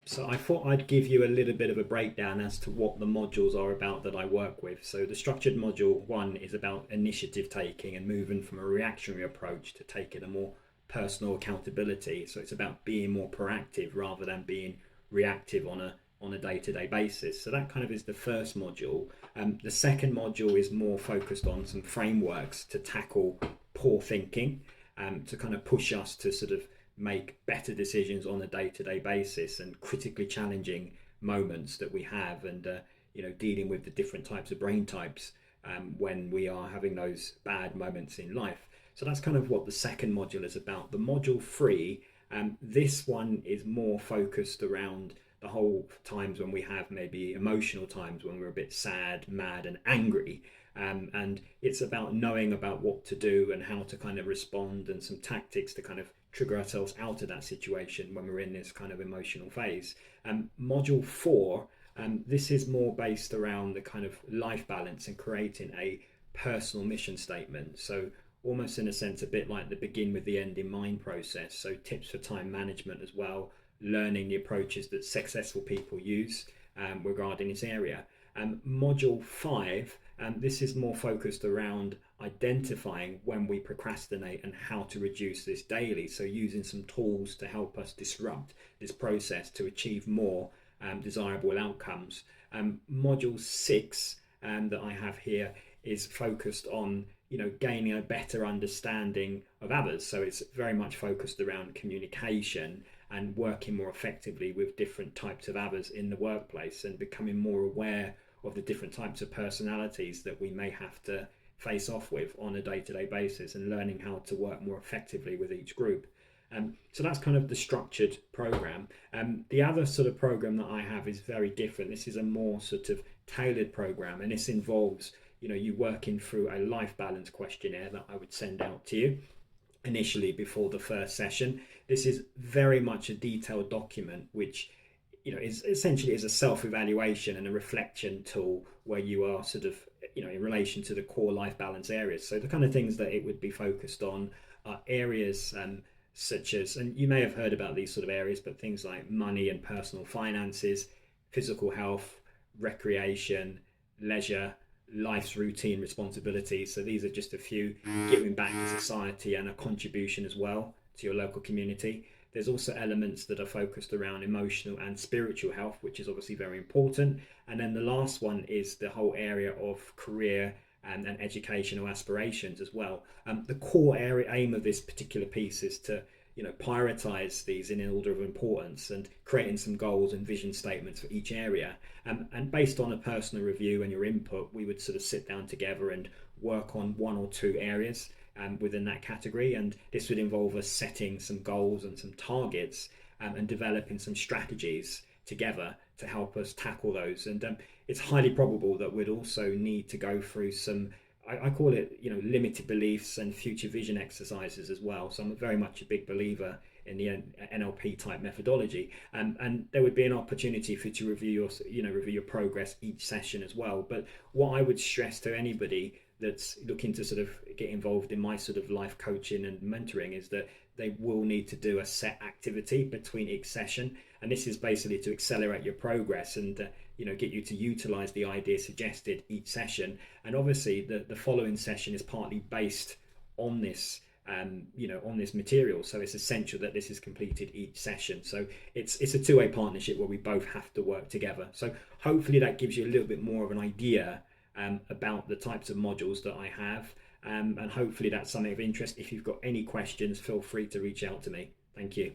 So I thought I'd give you a little bit of a breakdown as to what the modules are about that I work with. So the structured module one is about initiative taking and moving from a reactionary approach to taking a more personal accountability. So it's about being more proactive rather than being reactive on a day-to-day basis. So that kind of is the first module. The second module is more focused on some frameworks to tackle poor thinking, to kind of push us to sort of make better decisions on a day-to-day basis and critically challenging moments that we have, and dealing with the different types of brain types when we are having those bad moments in life. So that's kind of what the second module is about. The module three, this one is more focused around the whole times when we have maybe emotional times when we're a bit sad, mad and angry, and it's about knowing about what to do and how to kind of respond, and some tactics to kind of trigger ourselves out of that situation when we're in this kind of emotional phase. Module four, this is more based around the kind of life balance and creating a personal mission statement. So almost in a sense a bit like the begin with the end in mind process. So tips for time management as well, learning the approaches that successful people use regarding this area. Module five, this is more focused around identifying when we procrastinate and how to reduce this daily. So using some tools to help us disrupt this process to achieve more desirable outcomes. Module six that I have here is focused on gaining a better understanding of others. So it's very much focused around communication and working more effectively with different types of others in the workplace, and becoming more aware of the different types of personalities that we may have to face off with on a day-to-day basis, and learning how to work more effectively with each group. So that's kind of the structured program. The other sort of program that I have is very different. This is a more sort of tailored program, and this involves you working through a life balance questionnaire that I would send out to you initially before the first session. This is very much a detailed document which is essentially is a self-evaluation and a reflection tool where you are sort of in relation to the core life balance areas. So the kind of things that it would be focused on are areas such as, and you may have heard about these sort of areas, but things like money and personal finances, physical health, recreation, leisure, life's routine responsibilities. So these are just a few. Giving back to society and a contribution as well to your local community. There's also elements that are focused around emotional and spiritual health, which is obviously very important. And then the last one is the whole area of career and educational aspirations as well. The core aim of this particular piece is to prioritize these in order of importance, and creating some goals and vision statements for each area. And based on a personal review and your input, we would sort of sit down together and work on one or two areas within that category. And this would involve us setting some goals and some targets, and developing some strategies together to help us tackle those. And it's highly probable that we'd also need to go through some, I call it, limited beliefs and future vision exercises as well. So I'm very much a big believer in the NLP type methodology, and there would be an opportunity for you to review your progress each session as well. But what I would stress to anybody that's looking to sort of get involved in my sort of life coaching and mentoring is that they will need to do a set activity between each session, and this is basically to accelerate your progress and get you to utilize the ideas suggested each session. And obviously the following session is partly based on this on this material, so it's essential that this is completed each session. So it's a two-way partnership where we both have to work together. So hopefully that gives you a little bit more of an idea about the types of modules that I have, and hopefully that's something of interest. If you've got any questions, feel free to reach out to me. Thank you.